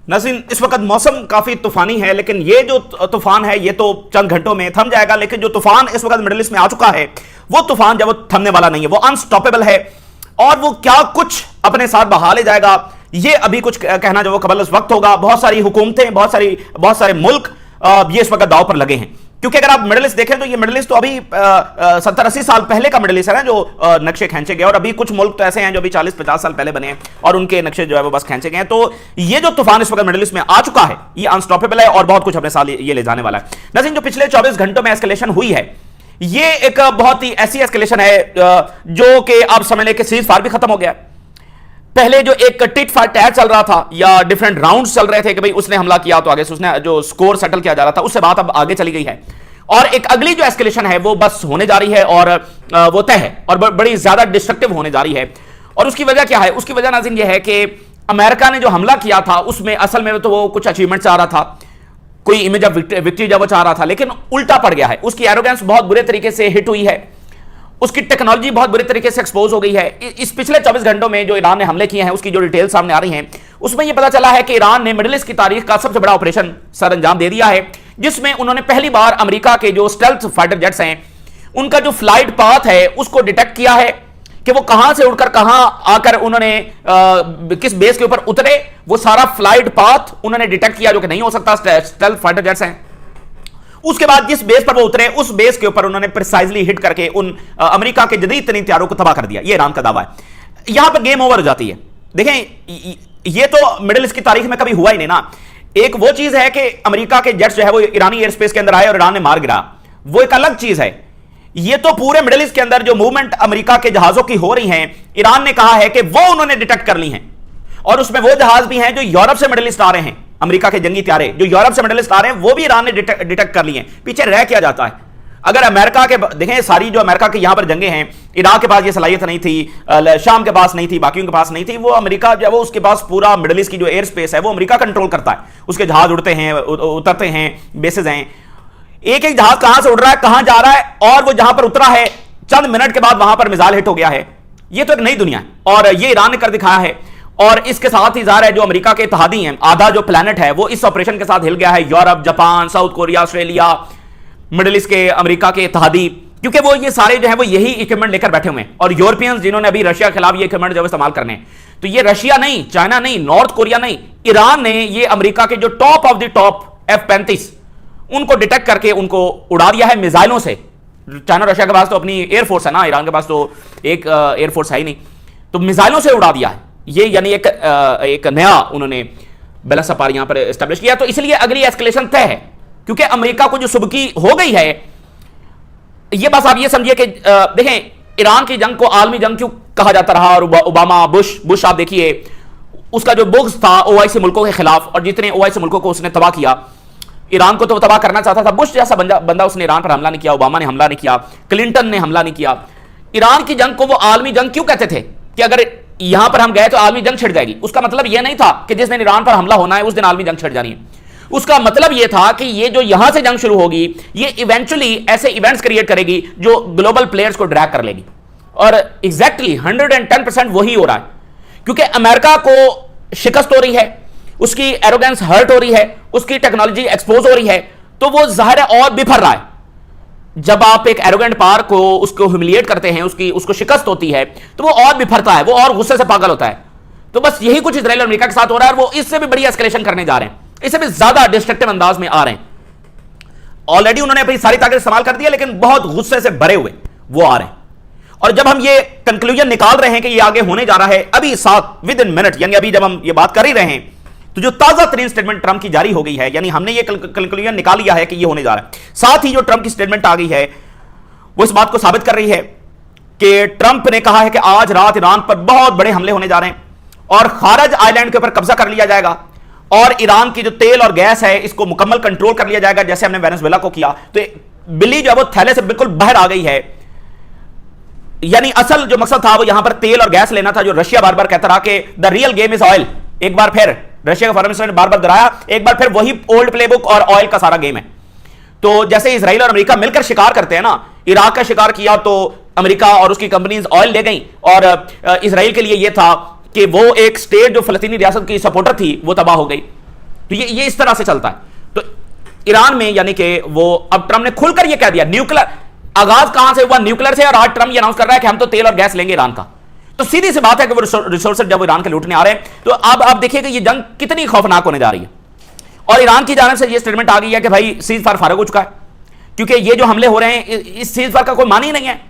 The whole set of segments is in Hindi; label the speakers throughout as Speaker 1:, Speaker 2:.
Speaker 1: नाज़रीन, इस वक्त मौसम काफी तूफानी है, लेकिन ये जो तूफान है ये तो चंद घंटों में थम जाएगा। लेकिन जो तूफान इस वक्त मिडिल ईस्ट में आ चुका है वो तूफान जब वो थमने वाला नहीं है, वो अनस्टॉपेबल है और वो क्या कुछ अपने साथ बहा ले जाएगा ये अभी कुछ कहना जो वो कबल उस वक्त होगा। बहुत सारी हुकूमतें, बहुत सारे मुल्क ये इस वक्त दांव पर लगे हैं, क्योंकि अगर आप मिडिल ईस्ट देखें तो ये मिडिल ईस्ट तो अभी 70-80 साल पहले का मिडिल ईस्ट है ना, जो नक्शे खींचे गए। और अभी कुछ मुल्क तो ऐसे हैं जो अभी 40-50 साल पहले बने हैं और उनके नक्शे जो है वो बस खींचे गए हैं। तो ये जो तूफान इस वक्त मिडिल ईस्ट में आ चुका है ये अनस्टॉपेबल है और बहुत कुछ अपने साथ ये ले जाने वाला है। नाज़रीन, जो पिछले 24 घंटों में एस्केलेशन हुई है ये एक बहुत ही ऐसी एस्केलेशन है जो कि आप समझ लें कि सीज फायर भी खत्म हो गया। पहले जो एक टिट फॉर टैट चल रहा था या डिफरेंट राउंड्स चल रहे थे कि भाई उसने हमला किया तो आगे से उसने जो स्कोर सेटल किया जा रहा था, उससे बात अब आगे चली गई है और एक अगली जो एस्केलेशन है वो बस होने जा रही है और वो तय है और बड़ी ज्यादा डिस्ट्रक्टिव होने जा रही है। और उसकी वजह क्या है? उसकी वजह नाज़रीन ये है कि अमेरिका ने जो हमला किया था उसमें असल में तो वो कुछ अचीवमेंट चाह रहा था, कोई इमेज ऑफ विक्ट्री जब वो चाह रहा था, लेकिन उल्टा पड़ गया है। उसकी एरोगेंस बहुत बुरे तरीके से हिट हुई है, उसकी टेक्नोलॉजी बहुत बुरी तरीके से एक्सपोज हो गई है। इस पिछले 24 घंटों में जो ईरान ने हमले किए हैं उसकी जो डिटेल सामने आ रही हैं उसमें यह पता चला है कि ईरान ने मिडिल ईस्ट की तारीख का सबसे बड़ा ऑपरेशन सर अंजाम दे दिया है, जिसमें उन्होंने पहली बार अमेरिका के जो स्टेल्थ फाइटर जेट्स हैं उनका जो फ्लाइट पाथ है उसको डिटेक्ट किया है कि वो कहां से उड़कर कहां आकर उन्होंने किस बेस के ऊपर उतरे। वो सारा फ्लाइट पाथ उन्होंने डिटेक्ट किया जो कि नहीं हो सकता, स्टेल्थ फाइटर जेट्स हैं। उसके बाद जिस बेस पर वो उतरे उस बेस के ऊपर उन्होंने प्रिसाइजली हिट करके उन अमेरिका के जदीद तरीन हथियारों को तबाह कर दिया। ये ईरान का दावा है। यहां पर गेम ओवर हो जाती है। देखें, ये तो मिडिल ईस्ट की तारीख में कभी हुआ ही नहीं ना। एक वो चीज है कि अमेरिका के जेट्स जो है वो ईरानी एयर स्पेस के अंदर आए और ईरान ने मार गिरा, वो एक अलग चीज है। ये तो पूरे मिडिल ईस्ट के अंदर जो मूवमेंट अमेरिका के जहाजों की हो रही है, ईरान ने कहा है कि वो उन्होंने डिटेक्ट कर ली है और उसमें वो जहाज भी हैं जो यूरोप से मिडिल ईस्ट आ रहे हैं। अमेरिका के जंगी हथियारे जो यूरोप से मिडिल ईस्ट आ रहे हैं वो भी ईरान ने डिटेक्ट कर लिए हैं। पीछे रह किया जाता है। अगर अमेरिका के देखें, सारी जो अमेरिका के यहां पर जंगे हैं, इराक के पास ये सलाहियत नहीं थी, शाम के पास नहीं थी, बाकियों के पास नहीं थी। वो अमेरिका जो है वो उसके पास पूरा मिडिल ईस्ट की जो एयर स्पेस है वो अमेरिका कंट्रोल करता है। उसके जहाज उड़ते हैं, उतरते हैं, बेसेस हैं। एक एक जहाज कहां से उड़ रहा है, कहां जा रहा है, और वो जहां पर उतरा है चंद मिनट के बाद वहां पर मिसाइल हिट हो गया है। ये तो एक नई दुनिया है और ये ईरान ने कर दिखाया है। और इसके साथ ही ज़ाहिर है जो अमेरिका के इत्तेहादी हैं, आधा जो प्लेनेट है वो इस ऑपरेशन के साथ हिल गया है। Europe, Japan, south Korea, Australia, middle east के अमेरिका के इत्तेहादी, क्योंकि वो ये सारे जो है वो यही इक्विपमेंट लेकर बैठे हुए हैं। और यूरोपियंस जिन्होंने अभी रशिया के खिलाफ ये इक्विपमेंट जो इस्तेमाल करने हैं, तो ये रशिया नहीं, चाइना नहीं, नॉर्थ कोरिया नहीं, ईरान ने ये अमेरिका के जो top of the top F-35 उनको डिटेक्ट करके उनको उड़ा दिया है मिसाइलों से। चाइना रशिया के पास तो अपनी एयरफोर्स है ना, ईरान के पास तो एक एयरफोर्स है ही नहीं, तो मिसाइलों से उड़ा दिया है ये, यानी एक नया उन्होंने बैलेंस अपार यहां पर एस्टेब्लिश किया। तो इसलिए अगली एस्केलेशन तय है, क्योंकि अमेरिका को जो सुबकी हो गई है, ये बस आप ये समझिए कि देखें, ईरान की जंग को आलमी जंग क्यों कहा जाता रहा। और ओबामा, बुश आप देखिए, उसका जो बुग़्ज़ था ओआईसी मुल्कों के खिलाफ, और जितने ओआईसी मुल्कों को उसने तबाह किया, ईरान को तो तबाह करना चाहता था। बुश जैसा बंदा उसने ईरान पर हमला नहीं किया, ओबामा ने हमला नहीं किया, क्लिंटन ने हमला नहीं किया। ईरान की जंग को वो आलमी जंग क्यों कहते थे कि अगर यहां पर हम गए तो आलमी जंग छिड़ जाएगी। उसका मतलब यह नहीं था कि जिस दिन ईरान पर हमला होना है उस दिन आलमी जंग छिड़ जानी है। उसका मतलब यह था कि ये जो यहां से जंग शुरू होगी ये इवेंचुअली ऐसे इवेंट्स क्रिएट करेगी जो ग्लोबल प्लेयर्स को ड्रैग कर लेगी। और एग्जैक्टली 110% वही हो रहा है, क्योंकि अमेरिका को शिकस्त हो रही है, उसकी एरोगेंस हर्ट हो रही है, उसकी टेक्नोलॉजी एक्सपोज हो रही है, तो वो जाहिर है और बिफर रहा है। जब आप एक एरोगेंट पावर को उसको ह्यूमिलिएट करते हैं, उसको शिकस्त होती है, तो वो और बिफरता है, वो और गुस्से से पागल होता है। तो बस यही कुछ इजराइल और अमेरिका के साथ हो रहा है और वो इससे भी बड़ी एस्केलेशन करने जा रहे हैं, इससे भी ज्यादा डिस्ट्रक्टिव अंदाज में आ रहे हैं। ऑलरेडी उन्होंने अपनी सारी ताकत इस्तेमाल कर दी है, लेकिन बहुत गुस्से से भरे हुए वो आ रहे हैं। और जब हम ये कंक्लूजन निकाल रहे हैं कि ये आगे होने जा रहा है, अभी साथ विद इन मिनट, यानी अभी जब हम ये बात कर ही रहे हैं, तो जो ताजा तरीन स्टेटमेंट ट्रंप की जारी हो गई है, यानी हमने ये कंक्लूजन निकाल लिया है कि ये होने जा रहा है। साथ ही जो ट्रंप की स्टेटमेंट आ गई है वो इस बात को साबित कर रही है कि ट्रंप ने कहा है कि आज रात ईरान पर बहुत बड़े हमले होने जा रहे हैं और खारज आइलैंड के ऊपर कब्जा कर लिया जाएगा और ईरान की जो तेल और गैस है इसको मुकम्मल कंट्रोल कर लिया जाएगा, जैसे हमने वेनेजुएला को किया। तो बिल्ली जो है वो थैले से बिल्कुल बाहर आ गई है। यानी असल जो मकसद था वो यहां पर तेल और गैस लेना था, जो रशिया बार बार कहता रहा कि the real game is oil. एक बार फिर रशिया का फॉरेन मिनिस्टर ने बार बार दोहराया, एक बार फिर वही ओल्ड प्लेबुक और ऑयल का सारा गेम है। तो जैसे इसराइल और अमेरिका मिलकर शिकार करते हैं ना, इराक का शिकार किया तो अमेरिका और उसकी कंपनीज ऑयल ले गई, और इसराइल के लिए यह था कि वो एक स्टेट जो फलस्तीनी रियासत की सपोर्टर थी वो तबाह हो गई। तो ये इस तरह से चलता है। तो ईरान में यानी कि वो अब ट्रंप ने खुलकर ये कह दिया, न्यूक्लियर आगाज कहां से हुआ? न्यूक्लियर से, और आज ट्रंप ये अनाउंस कर रहा है कि हम तो तेल और गैस लेंगे ईरान का। तो सीधी सी बात है कि वो रिसोर्सेज जब ईरान के लूटने आ रहे हैं, तो अब आप देखिएगा ये जंग कितनी खौफनाक होने जा रही है। और ईरान की जानिब से ये स्टेटमेंट आ गई है कि भाई सीज फायर फारग हो चुका है, क्योंकि ये जो हमले हो रहे हैं इस सीज फायर का कोई मान ही नहीं है।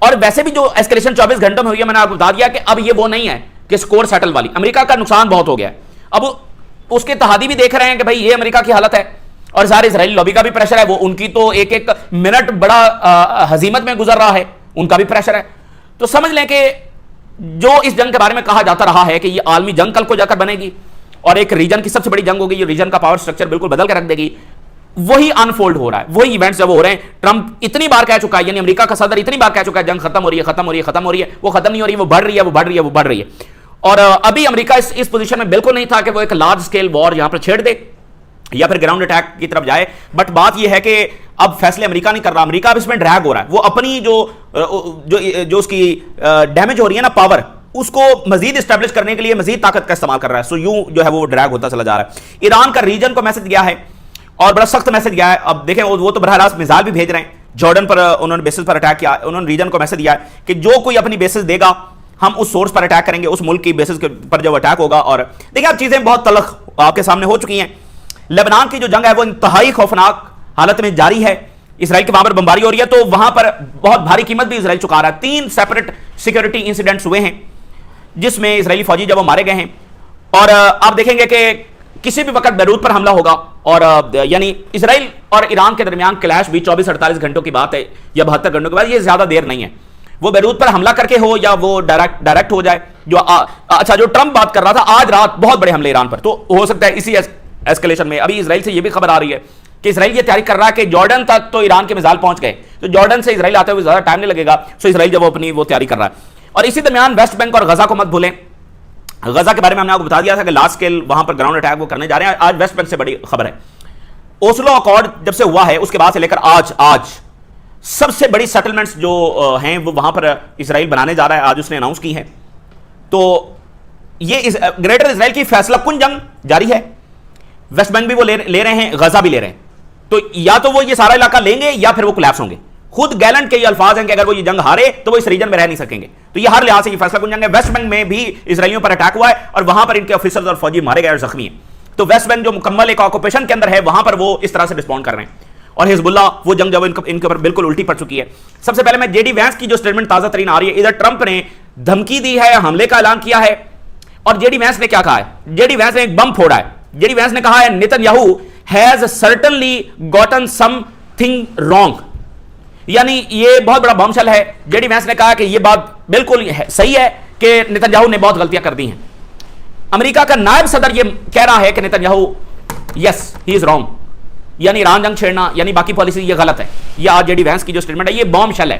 Speaker 1: और वैसे भी जो एस्केलेशन 24 घंटों में हुई है, मैंने आपको बता दिया कि अब ये वो नहीं है कि स्कोर सेटल वाली। अमेरिका का नुकसान बहुत हो गया है, अब उसके तहादी भी देख रहे हैं कि भाई ये अमेरिका की हालत है, और सारे इजरायली लॉबी का भी प्रेशर है, वो उनकी तो एक एक मिनट बड़ा हजीमत में गुजर रहा है, उनका भी प्रेशर है। तो समझ लें कि जो इस जंग के बारे में कहा जाता रहा है कि ये आलमी जंग कल को जाकर बनेगी और एक रीजन की सबसे बड़ी जंग होगी, ये रीजन का पावर स्ट्रक्चर बिल्कुल बदल कर रख देगी, वही अनफोल्ड हो रहा है। वही इवेंट्स जब हो रहे हैं, ट्रंप इतनी बार कह चुका है, यानी अमेरिका का सदर इतनी बार कह चुका है जंग खत्म हो रही है, खत्म हो रही है, खत्म हो रही है, वो खत्म नहीं हो रही है, वो बढ़ रही है, वो बढ़ रही है, वो बढ़ रही है। और अभी अमेरिका इस पोजीशन में बिल्कुल नहीं था कि वो एक लार्ज स्केल वॉर यहां पर छेड़ दे या फिर ग्राउंड अटैक की तरफ जाए। बट बात यह है कि अब फैसले अमेरिका नहीं कर रहा, अमेरिका अब इसमें ड्रैग हो रहा है। वो अपनी जो उसकी डैमेज हो रही है ना पावर, उसको मजीद स्टैब्लिश करने के लिए मजीद ताकत का इस्तेमाल कर रहा है। सो यूं जो है वो ड्रैग होता चला जा रहा है। ईरान का रीजन को मैसेज गया है और बड़ा सख्त मैसेज गया है। अब देखें वो तो बरह रास्त मिसाइल भी भेज रहे हैं, जॉर्डन पर उन्होंने बेसिस पर अटैक किया, उन्होंने रीजन को मैसेज दिया है कि जो कोई अपनी बेसिस देगा हम उस सोर्स पर अटैक करेंगे, उस मुल्क की बेसिस पर जब अटैक होगा। और देखिए अब चीजें बहुत तलख आपके सामने हो चुकी हैं। लेबनान की जो जंग है वो इंतहाई खौफनाक हालत में जारी है। इसराइल के वहां पर बमबारी हो रही है, तो वहां पर बहुत भारी कीमत भी इसराइल चुका रहा है। 3 सेपरेट सिक्योरिटी इंसिडेंट्स हुए हैं जिसमें इसराइली फौजी जब वो मारे गए हैं। और आप देखेंगे कि किसी भी वक्त बैरूत पर हमला होगा, और यानी इसराइल और ईरान के दरमियान क्लैश भी 24-48 घंटों की बात है या 72 घंटों के बाद, ये ज्यादा देर नहीं है। वो बैरूत पर हमला करके हो या वो डायरेक्ट हो जाए। अच्छा, जो ट्रंप बात कर रहा था आज रात बहुत बड़े हमले ईरान पर, तो हो सकता है इसी एस्केलेशन में। अभी इसराइल से ये भी खबर आ रही है कि इसराइल ये तैयारी कर रहा है कि जॉर्डन तक तो ईरान के मिसाइल पहुंच गए, तो जॉर्डन से इसराइल आते हुए ज्यादा टाइम नहीं लगेगा। सो इसराइल जब अपनी वो तैयारी कर रहा है। और इसी दरमियान वेस्ट बैंक और गजा को मत भूलें। गजा के बारे में हमने आपको बता दिया था कि लार्ज स्केल वहां पर ग्राउंड अटैक वो करने जा रहे हैं। आज वेस्ट बैंक से बड़ी खबर है, ओस्लो अकॉर्ड जब से हुआ है उसके बाद से लेकर आज सबसे बड़ी सेटलमेंट्स जो हैं वो वहां पर इसराइल बनाने जा रहा है, आज उसने अनाउंस की है। तो ये ग्रेटर इसराइल की फैसला कुन जंग जारी है। वेस्ट बैंक भी वो ले रहे हैं, गजा भी ले रहे हैं। तो या तो वो ये सारा इलाका लेंगे या फिर वो कोलैप्स होंगे। खुद गैलेंट के ये अल्फाज हैं कि अगर वो ये जंग हारे तो वो इस रीजन में रह नहीं सकेंगे। तो ये हर लिहाज से ये फैसला कुन जंग है। वेस्ट बैंक में भी इसराइलियों पर अटैक हुआ है और वहां पर इनके ऑफिसर्स और फौजी मारे गए और जख्मी हैं। तो वेस्ट बैंक जो मुकम्मल एक ऑक्यूपेशन के अंदर है, वहां पर वो इस तरह से रिस्पॉन्ड कर रहे हैं। और हिजबुल्लाह वो जंग जब इनके ऊपर बिल्कुल उल्टी पड़ चुकी है। सबसे पहले मैं जेडी वैंस की जो स्टेटमेंट ताजा तरीन आ रही है, इधर ट्रंप ने धमकी दी है, हमले का ऐलान किया है, और जेडी वैंस ने क्या कहा है? जेडी वैंस ने एक बम फोड़ा है। जेडी वैंस ने कहा है Netanyahu has certainly gotten something wrong, यानी ये बहुत बड़ा बमशल है। जेडी वैंस ने कहा कि ये बात बिल्कुल सही है कि नेतन्याहू ने बहुत गलतियां कर दी हैं। अमेरिका का नायब सदर ये कह रहा है कि Netanyahu yes he is wrong, यानी ईरान जंग छेड़ना यानी बाकी पॉलिसी ये गलत है। ये आज जेडी वैंस की जो स्टेटमेंट है ये बॉम्बशेल है।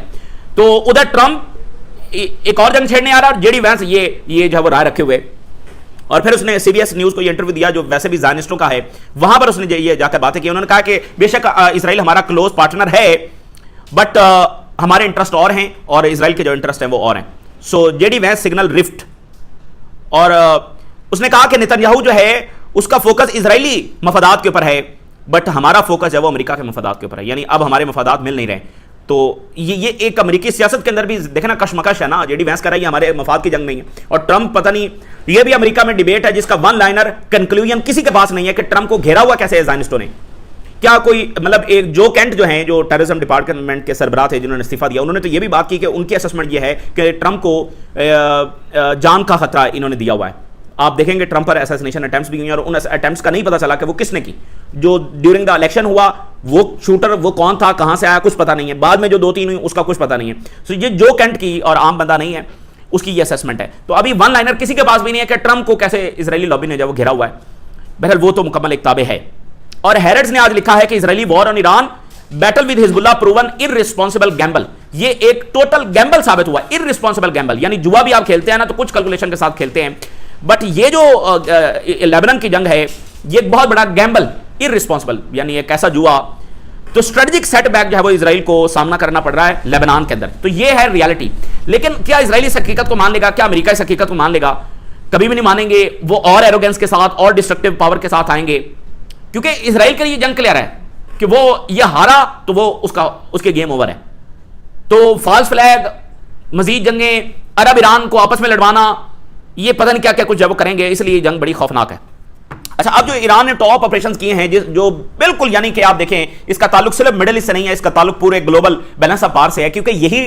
Speaker 1: तो उधर ट्रंप एक और जंग छेड़ने आ रहा है, जेडी वैंस ये जो वो राय रखे हुए। और फिर उसने सीबीएस न्यूज को ये इंटरव्यू दिया जो वैसे भी ज़ायनिस्टों का है, वहां पर उसने ये जाकर बातें की। उन्होंने कहा कि बेशक इसराइल हमारा क्लोज पार्टनर है, बट हमारे इंटरेस्ट और हैं और इसराइल के जो इंटरेस्ट हैं वो और हैं। सो जेडी वैंस सिग्नल रिफ्ट। और उसने कहा कि नेतन्याहू जो है उसका फोकस इसराइली मफादात के ऊपर है, बट हमारा फोकस है वो अमेरिका के मफादात के ऊपर है, यानी अब हमारे मफादात मिल नहीं रहे। तो ये एक अमेरिकी सियासत के अंदर भी देखना कशमकश है ना। जेडी वैंस कर रही है हमारे मफाद की जंग नहीं है, और ट्रंप पता नहीं, ये भी अमेरिका में डिबेट है जिसका वन लाइनर कंक्लूजन किसी के पास नहीं है कि ट्रंप को घेरा हुआ कैसे है ज़ायनिस्टों ने। क्या कोई मतलब एक जो कैंट जो हैं जो टेररिज्म डिपार्टमेंट के सरबराह थे जिन्होंने इस्तीफा दिया, उन्होंने तो ये भी बात की कि उनकी असेसमेंट ये है कि ट्रंप को जान का खतरा इन्होंने दिया हुआ है। आप देखेंगे ट्रंप पर असैसिनेशन अटेम्प्ट्स भी हुई और उन अटेम्प्ट्स का नहीं पता चला कि वो किसने की। जो ड्यूरिंग द इलेक्शन हुआ वो शूटर वो कौन था, कहां से आया, कुछ पता नहीं है। बाद में जो 2-3 हुई उसका कुछ पता नहीं है। सो ये जो कैंट की और आम बंदा नहीं है उसकी ये असेसमेंट है। तो अभी वन लाइनर किसी के पास भी नहीं है कि ट्रंप को कैसे इजरायली लॉबी ने जब घेरा हुआ है। बहरहाल वो तो मुकम्मल एक ताबे है। और हैरेड्स ने आज लिखा है कि Israeli war on Iran battle with Hezbollah proven irresponsible Gamble. ये एक टोटल गैम्बल साबित हुआ। इररिस्पॉन्सिबल गैम्बल यानी जुआ भी आप खेलते हैं ना तो कुछ कैलकुलेशन के साथ खेलते हैं, बट ये जो लेबनान की जंग है ये एक बहुत बड़ा गैम्बल, इररिस्पॉन्सिबल यानी एक ऐसा जुआ। तो स्ट्रेटेजिक सेटबैक जो है वो इजराइल को सामना करना पड़ रहा है लेबनान के अंदर। तो ये है रियलिटी। लेकिन क्या इजराइल इस हकीकत को मान लेगा? क्या अमेरिका इस हकीकत को मान लेगा? कभी भी नहीं मानेंगे। वो और एरोगेंस के साथ और डिस्ट्रक्टिव पावर के साथ आएंगे। क्योंकि इसराइल के लिए जंग क्लियर है कि वो ये हारा तो वो उसके गेम ओवर है। तो फॉल्स फ्लैग, मजीद जंगें, अरब ईरान को आपस में लड़वाना, ये पता नहीं क्या क्या कुछ जब वो करेंगे, इसलिए जंग बड़ी खौफनाक है। अच्छा, अब जो ईरान ने टॉप ऑपरेशंस किए हैं जो बिल्कुल यानी कि आप देखें, इसका ताल्लुक सिर्फ मिडिल ईस्ट से नहीं है, इसका ताल्लुक पूरे ग्लोबल बैलेंस ऑफ पावर से है, क्योंकि यही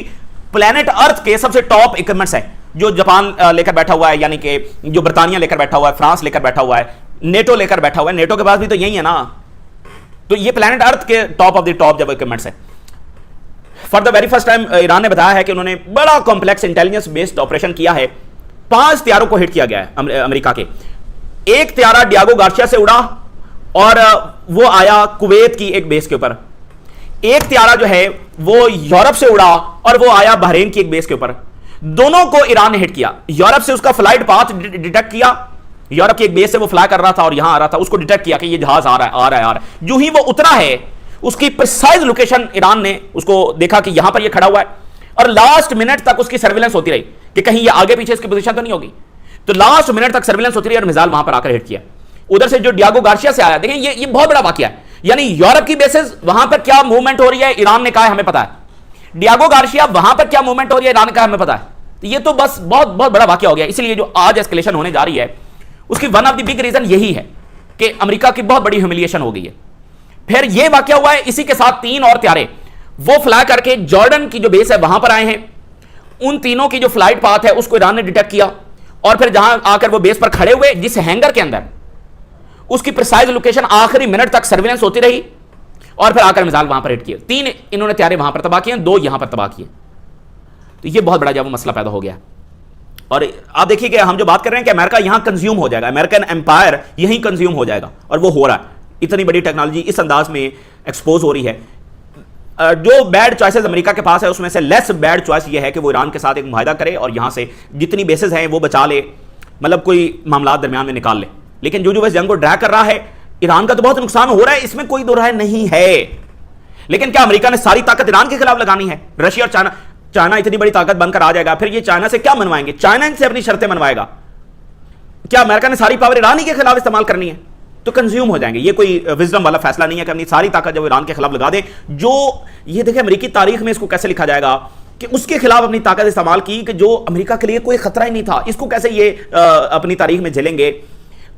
Speaker 1: प्लेनेट अर्थ के सबसे टॉप इक्विपमेंट्स है जो जापान लेकर बैठा हुआ है, यानी कि जो ब्रिटानिया लेकर बैठा हुआ है, फ्रांस लेकर बैठा हुआ है, नेटो लेकर बैठा हुआ है। नेटो के पास भी तो यही है ना। तो ये प्लेनेट अर्थ के टॉप ऑफ द टॉप जब इक्विपमेंट्स है। For the very first time Iran ने बताया है कि उन्होंने बड़ा कॉम्प्लेक्स इंटेलिजेंस बेस्ड ऑपरेशन किया है। 5 तैयारों को हिट किया गया है अमेरिका के। एक तैयारा डियागो गार्सिया से उड़ा और वो आया कुवैत की एक बेस के ऊपर। एक तैयारा जो है वो यूरोप से उड़ा और वो आया बहरीन की एक बेस के ऊपर। दोनों को ईरान ने हिट किया। यूरोप से उसका फ्लाइट पाथ डिटेक्ट किया, यूरोप की एक बेस से वो फ्लाई कर रहा था और यहां आ रहा था, उसको डिटेक्ट किया कि ये जहाज आ रहा है। जो ही वो उतरा है, उसकी प्रिसाइज लोकेशन ईरान ने उसको देखा कि यहां पर ये खड़ा हुआ है, और लास्ट मिनट तक उसकी सर्विलेंस होती रही कि कहीं ये आगे पीछे इसकी पोजीशन तो नहीं होगी। तो लास्ट मिनट तक सर्विलेंस होती रही और मिसाइल वहां पर आकर हिट किया। उधर से जो डियागो गार्सिया से आया, देखें ये बहुत बड़ा वाकया है। यानी यूरोप की बेसिस वहां पर क्या मूवमेंट हो रही है, ईरान ने कहा हमें पता है। डियागो गार्सिया वहां पर क्या मूवमेंट हो रही है, ईरान ने कहा हमें पता है। तो ये तो बस बहुत बहुत बड़ा वाकया हो गया। इसलिए जो आज एस्केलेशन होने जा रही है, उसकी one of the big reason यही है कि अमेरिका की बहुत बड़ी ह्यूमिलिएशन हो गई है। फिर यह वाकया हुआ है, इसी के साथ 3 और तैयारे वो फ्लाई करके जॉर्डन की जो बेस है वहां पर आए हैं। उन तीनों की जो फ्लाइट पाथ है उसको ईरान ने डिटेक्ट किया, और फिर जहां आकर वो बेस पर खड़े हुए, जिस हैंगर के अंदर, उसकी प्रिसाइज लोकेशन आखिरी मिनट तक सर्विलेंस होती रही, और फिर आकर मिसाइल वहां पर हिट किए। 3 इन्होंने तैयारे वहां पर तबाह किए, 2 यहां पर तबाह किए। तो ये बहुत बड़ा जब मसला पैदा हो गया। और आप देखिए कि हम जो बात कर रहे हैं कि अमेरिका यहां कंज्यूम हो जाएगा, अमेरिकन एम्पायर यहीं कंज्यूम हो जाएगा, और वो हो रहा है। इतनी बड़ी टेक्नोलॉजी इस अंदाज में एक्सपोज हो रही है। जो बैड चॉइसेस अमेरिका के पास है, उसमें से लेस बैड चॉइस ये है कि वो ईरान के साथ एक मुआहदा करे और यहां से जितनी बेसेस हैं वो बचा ले, मतलब कोई मामला दरमियान में निकाल ले। लेकिन जो इस जंग को ड्रैग कर रहा है, ईरान का तो बहुत नुकसान हो रहा है, इसमें कोई दो राय नहीं है। लेकिन क्या अमेरिका ने सारी ताकत ईरान के खिलाफ लगानी है? रशिया और चाइना इतनी बड़ी ताकत बनकर आ जाएगा, फिर ये चाइना से क्या मनवाएंगे? चाइना इनसे अपनी शर्तें मनवाएगा। क्या अमेरिका ने सारी पावर ईरान ही के खिलाफ इस्तेमाल करनी है? तो कंज्यूम हो जाएंगे। ये कोई विजडम वाला फैसला नहीं है कि अपनी सारी ताकत जब ईरान के खिलाफ लगा दे। जो ये देखें अमेरिकी तारीख में इसको कैसे लिखा जाएगा कि उसके खिलाफ अपनी ताकत इस्तेमाल की कि जो अमेरिका के लिए कोई खतरा ही नहीं था, इसको कैसे ये अपनी तारीख में झेलेंगे।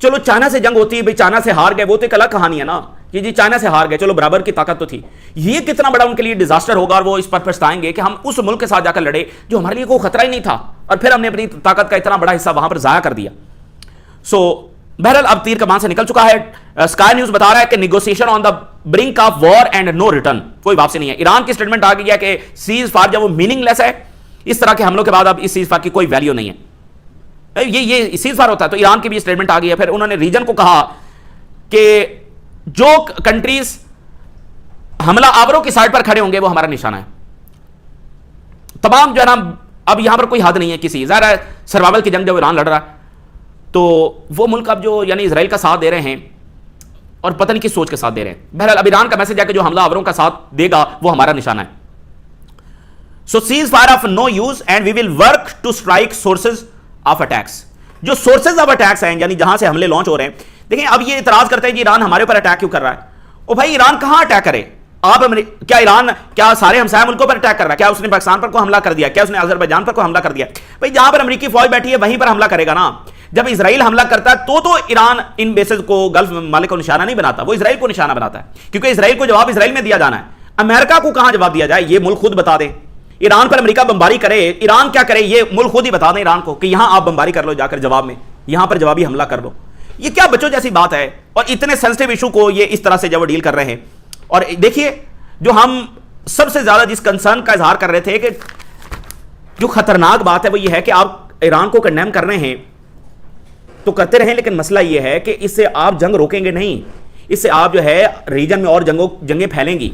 Speaker 1: चलो चाइना से जंग होती है, भाई चाइना से हार गए, वो तो एक अलग कहानी है ना कि जी चाइना से हार गए, चलो बराबर की ताकत तो थी। ये कितना बड़ा उनके लिए डिजास्टर होगा, और वो इस पर पछताएंगे कि हम उस मुल्क के साथ जाकर लड़े जो हमारे लिए कोई खतरा ही नहीं था, और फिर हमने अपनी ताकत का इतना बड़ा हिस्सा वहां पर जाया कर दिया। सो बहरहाल अब तीर कमान से निकल चुका है। स्काई न्यूज बता रहा है कि negotiation on the brink of war and no return, कोई वापसी नहीं है। ईरान की स्टेटमेंट आ गई है कि सीज फायर जब वो मीनिंगलेस है, इस तरह के हमलों के बाद अब इस सीज फायर की कोई वैल्यू नहीं है। ये सीज फायर होता है। तो ईरान की भी स्टेटमेंट आ गई है। फिर उन्होंने रीजन को कहा कि जो कंट्रीज हमला आवरों की साइड पर खड़े होंगे वो हमारा निशाना है। तमाम जो है ना, अब यहां पर कोई हद नहीं है किसी, ज़ाहिर है सर्वाइवल की जंग जब ईरान लड़ रहा है, तो वो मुल्क अब जो यानी इजराइल का साथ दे रहे हैं, और पता नहीं किस सोच के साथ दे रहे हैं। बहरहाल अब ईरान का मैसेज है कि जो हमला आवरों का साथ देगा वो हमारा निशाना है। So cease fire of no use and we will work to strike sources of attacks. जो सोर्सेज ऑफ अटैक्स हैं, यानी जहां से हमले लॉन्च हो रहे हैं। देखिए अब ये इतराज करते हैं कि ईरान हमारे ऊपर अटैक क्यों कर रहा है। ओ भाई, ईरान कहां अटैक करे? क्या ईरान क्या सारे हमसाया मुल्कों पर अटैक कर रहा है? क्या उसने पाकिस्तान पर को हमला कर दिया? क्या उसने अजरबैजान पर को हमला कर दिया? भाई जहां पर अमेरिकी फौज बैठी है वहीं पर हमला करेगा ना। जब इजराइल हमला करता है तो ईरान इन बेसेस को, गल्फ ममालिक को निशाना नहीं बनाता, वो इजराइल को निशाना बनाता है, क्योंकि इजराइल को जवाब इजराइल में दिया जाना है। अमेरिका को कहां जवाब दिया जाए, ये मुल्क खुद बता दे। ईरान पर अमेरिका बमबारी करे, ईरान क्या करे, ये मुल्क खुद ही बता दें ईरान को कि यहां आप बमबारी कर लो जाकर, जवाब में यहां पर जवाबी हमला कर लो। ये क्या बच्चों जैसी बात है? और इतने सेंसिटिव इशू को ये इस तरह से जब डील कर रहे हैं। और देखिए जो हम सबसे ज्यादा जिस कंसर्न का इजहार कर रहे थे कि जो खतरनाक बात है वो ये है कि आप ईरान को कंडेम कर रहे हैं तो करते रहें, लेकिन मसला ये है कि इससे आप जंग रोकेंगे नहीं, इससे आप जो है रीजन में और जंगें फैलेंगी।